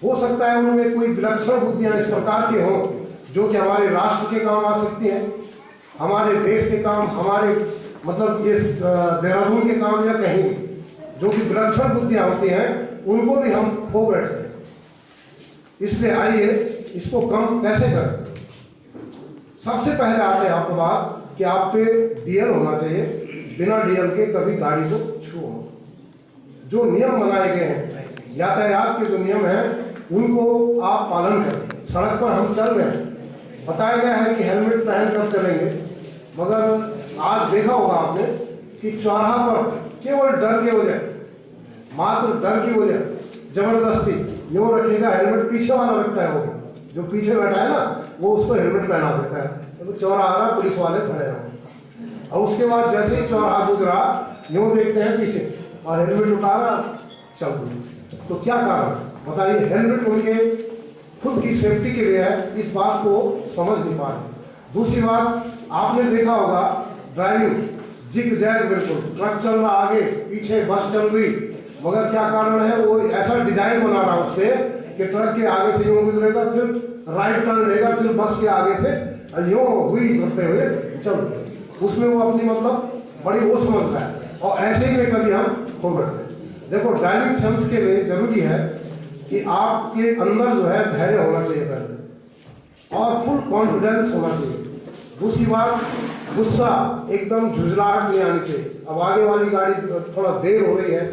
हो सकता है उनमें कोई विलक्षण बुद्धियां इस प्रकार की हों जो कि हमारे राष्ट्र के काम आ सकती हैं, हमारे देश के काम, हमारे मतलब इस देहरादून के काम या कहीं जो कि विलक्षण बुद्धियां होती हैं उनको भी हम खो बैठते हैं। इसलिए आइए इसको कम कैसे करें। सबसे पहले आते हैं आपको बात कि आप पे डीएल होना चाहिए, बिना डीएल के कभी गाड़ी को छुओ। जो नियम बनाए गए हैं यातायात के, जो नियम हैं उनको आप पालन करें। सड़क पर हम चल रहे हैं, बताया गया है कि हेलमेट पहन कर चलेंगे, मगर आज देखा होगा आपने कि चौराहा पर केवल डर के वजह, मात्र डर की वजह जबरदस्ती यूँ रखेगा, हेलमेट पीछे वाला रखता है, वो जो पीछे बैठा है ना वो उसको हेलमेट पहना देता है, तो चौराहा पुलिस वाले खड़े हैं और उसके बाद जैसे ही चौराहा गुजरा यूँ देखते हैं पीछे और हेलमेट उतारा चल दिया। तो क्या कारण बताइए? हेलमेट उनके खुद की सेफ्टी के लिए है, इस बात को समझ नहीं पा रहे। दूसरी बात आपने देखा होगा ड्राइविंग जिग जैग, बिल्कुल ट्रक चल रहा आगे, पीछे बस चल रही, मगर क्या कारण है? वो ऐसा डिजाइन बना रहा उस पर कि ट्रक के आगे से यूँ गुजरेगा, फिर राइट टर्न लेगा, फिर बस के आगे से यूँ हुई करते हुए चल, उसमें वो अपनी मतलब बड़ी वो समझ रहा है और ऐसे ही में कभी हम खो बैठते हैं। देखो ड्राइविंग सेंस के लिए जरूरी है कि आपके अंदर जो है धैर्य होना चाहिए पहले और फुल कॉन्फिडेंस होना चाहिए। दूसरी बात, गुस्सा एकदम झुंझलाहट नहीं आनी चाहिए। अब आगे वाली गाड़ी थोड़ा देर हो रही है,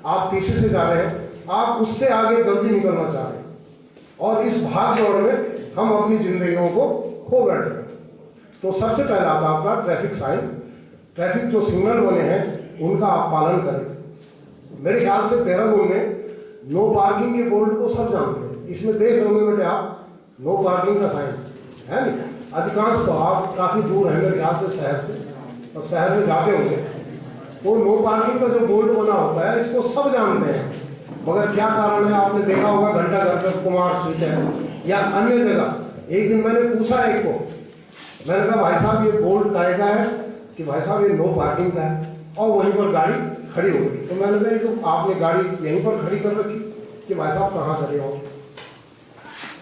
आप पीछे से जा रहे हैं, आप उससे आगे जल्दी निकलना चाह रहे हैं और इस भाग दौड़ में हम अपनी जिंदगियों को खो बैठ रहे हैं। तो सबसे पहला आता आपका ट्रैफिक साइन, ट्रैफिक जो सिग्नल बने हैं उनका आप पालन करें। मेरे ख्याल से देहरादून में नो पार्किंग के बोर्ड को सब जानते हैं, इसमें देख रहे होंगे बेटे आप नो पार्किंग का साइन है नहीं। अधिकांश तो आप काफ़ी दूर हैं मेरे ख्याल से शहर से, और शहर में जाते होंगे तो नो पार्किंग का जो बोर्ड बना होता है इसको सब जानते हैं, मगर क्या कारण है? आपने देखा होगा घंटा घर पर कुमार स्ट्रीट है या अन्य जगह। एक दिन मैंने पूछा एक को, मैंने कहा भाई साहब ये बोर्ड काहे का है? कि भाई साहब ये नो पार्किंग का है, और वहीं पर गाड़ी खड़ी हो गई। तो मैंने कहा तो आपने गाड़ी यहीं पर खड़ी कर रखी कि भाई साहब कहाँ खड़े हो?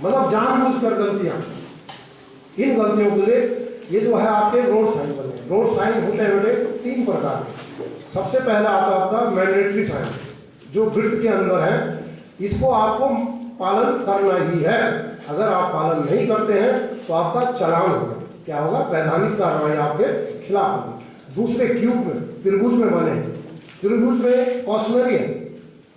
मतलब जानबूझकर गलतियाँ। इन गलतियों के लिए ये जो है आपके रोड साइन बने। रोड साइन होते हैं बेटे 3 प्रकार के। सबसे पहला आता आपका मैंडेटरी साइन, जो वृत्त के अंदर है, इसको आपको पालन करना ही है। अगर आप पालन नहीं करते हैं तो आपका चालान होगा। क्या होगा? वैधानिक कार्रवाई आपके खिलाफ होगी। दूसरे क्यूब में, त्रिभुज में बने हैं, त्रिभुज में कॉशनरी है,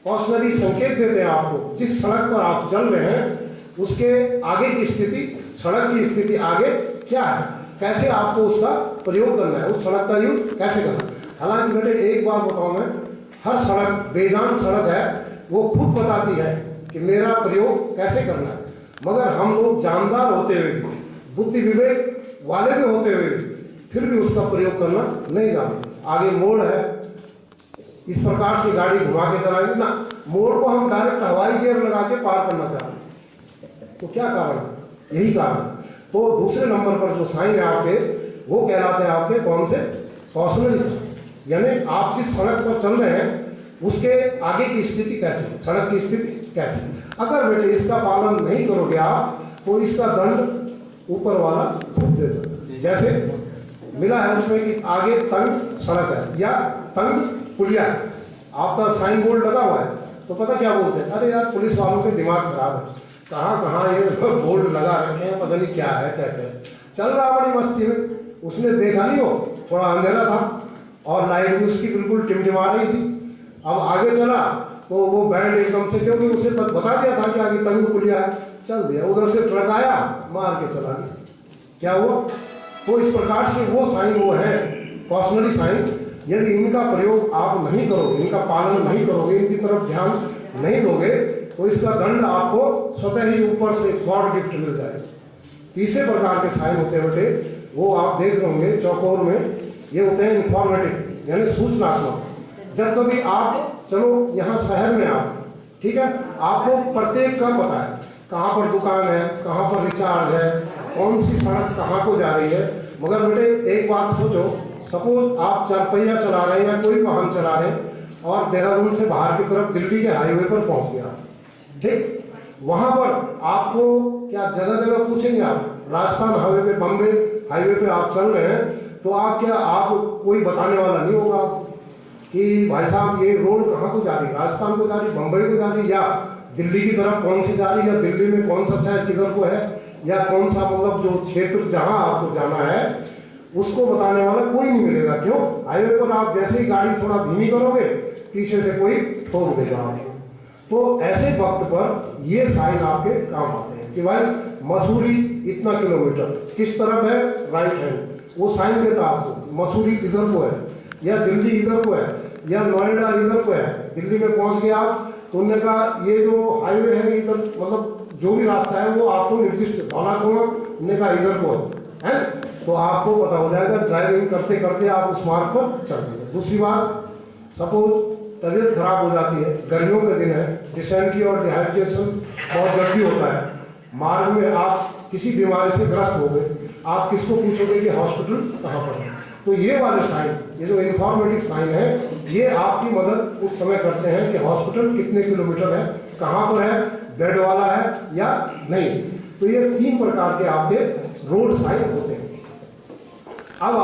कॉशनरी संकेत देते हैं आपको जिस सड़क पर आप चल रहे हैं उसके आगे की स्थिति, सड़क की स्थिति आगे क्या है, कैसे आपको उसका प्रयोग करना है, उस सड़क का यूज कैसे करना है। हालांकि बेटे एक बात बताऊं मैं, हर सड़क बेजान सड़क है, वो खुद बताती है कि मेरा प्रयोग कैसे करना है, मगर हम लोग जानदार होते हुए, बुद्धि विवेक वाले भी होते हुए फिर भी उसका प्रयोग करना नहीं जानते। आगे मोड़ है, इस प्रकार से गाड़ी घुमा के चलाएंगे ना, मोड़ को हम डायरेक्ट हवाई गियर लगा के पार करना चाहते हैं। तो क्या कारण है? यही कारण। तो दूसरे नंबर पर जो साइन है आपके, वो कहलाते हैं आपके कौन से? Cautionary sign. यानी आप जिस सड़क पर चल रहे हैं उसके आगे की स्थिति कैसी, सड़क की स्थिति कैसी। अगर बेटे इसका पालन नहीं करोगे आप तो इसका दंड ऊपर वाला खुद दे दो। जैसे मिला है उसमें कि आगे तंग सड़क है या तंग पुलिया है, आपका साइन बोर्ड लगा हुआ है, तो पता क्या बोलते हैं? अरे यार पुलिस वालों के दिमाग खराब है, कहाँ कहाँ ये बोर्ड लगा रखे हैं, पता नहीं क्या है कैसे है। चल रहा बड़ी मस्ती में, उसने देखा नहीं, हो थोड़ा अंधेरा था और लाइट भी उसकी बिल्कुल टिमटिमा रही थी। अब आगे चला तो वो बैंड एकदम से, क्योंकि उसे बता दिया था कि आगे तंग पुलिया है, चल दिया। उधर से ट्रक आया, मार के चला गया। क्या हुआ? तो इस प्रकार से वो साइन वो है कॉशनरी साइन। यदि इनका प्रयोग आप नहीं करोगे, इनका पालन नहीं करोगे, इनकी तरफ ध्यान नहीं दोगे तो इसका दंड आपको स्वतः ही ऊपर से गॉड गिफ्ट मिल जाएगा। तीसरे प्रकार के साइन होते हैं बेटे, वो आप देख रहे होंगे चौकोर में, ये होते हैं इंफॉर्मेटिव यानी सूचनात्मक। जब कभी आप चलो यहाँ शहर में आप, ठीक है, आपको प्रत्येक का पता है कहाँ पर दुकान है, कहाँ पर रिचार्ज है, कौन सी सड़क कहाँ को जा रही है। मगर बेटे एक बात सोचो, सपोज आप 4 पहिया चला रहे हैं या कोई वाहन चला रहे हैं और देहरादून से बाहर की तरफ दिल्ली के हाईवे पर पहुँच गया, ठीक, वहाँ पर आपको क्या जगह जगह पूछेंगे, आप राजस्थान हाईवे पे, बम्बे हाईवे पे आप चल रहे हैं, तो आप कोई बताने वाला नहीं होगा कि भाई साहब ये रोड कहाँ को जा रही, राजस्थान को जा रही, बम्बई को जा रही, या दिल्ली की तरफ कौन सी जा रही, या दिल्ली में कौन सा शहर किधर को है, या कौन सा मतलब जो क्षेत्र जहाँ आपको जाना है उसको बताने वाला कोई नहीं मिलेगा। क्यों? हाईवे पर आप जैसे ही गाड़ी थोड़ा धीमी करोगे, पीछे से कोई ठोक देगा आपको। तो ऐसे वक्त पर ये साइन आपके काम आते हैं कि भाई मसूरी इतना किलोमीटर किस तरफ है, राइट हैंड, वो साइन देता आपको मसूरी इधर को है, या दिल्ली इधर को है, या नोएडा इधर को है। दिल्ली में पहुंच गए आप तो उन्होंने कहा ये जो हाईवे है इधर, मतलब जो भी रास्ता है वो आपको निर्दिष्ट धौला कुआं, उन्होंने कहा इधर को है, तो आपको पता हो जाएगा। ड्राइविंग करते करते आप उस मार्ग पर चल देंगे। दूसरी बात, सपोज तबीयत खराब हो जाती है, गर्मियों के दिन है, डिसेंट्री और डिहाइड्रेशन बहुत जल्दी होता है, मार्ग में आप किसी बीमारी से ग्रस्त हो गए, आप किसको पूछोगे कि हॉस्पिटल कहाँ पर है? तो ये वाले साइन, ये जो इंफॉर्मेटिव साइन है, ये आपकी मदद उस समय करते हैं कि हॉस्पिटल कितने किलोमीटर है, कहाँ पर है, बेड वाला है या नहीं। तो ये 3 प्रकार के आपके रोड साइन होते हैं। अब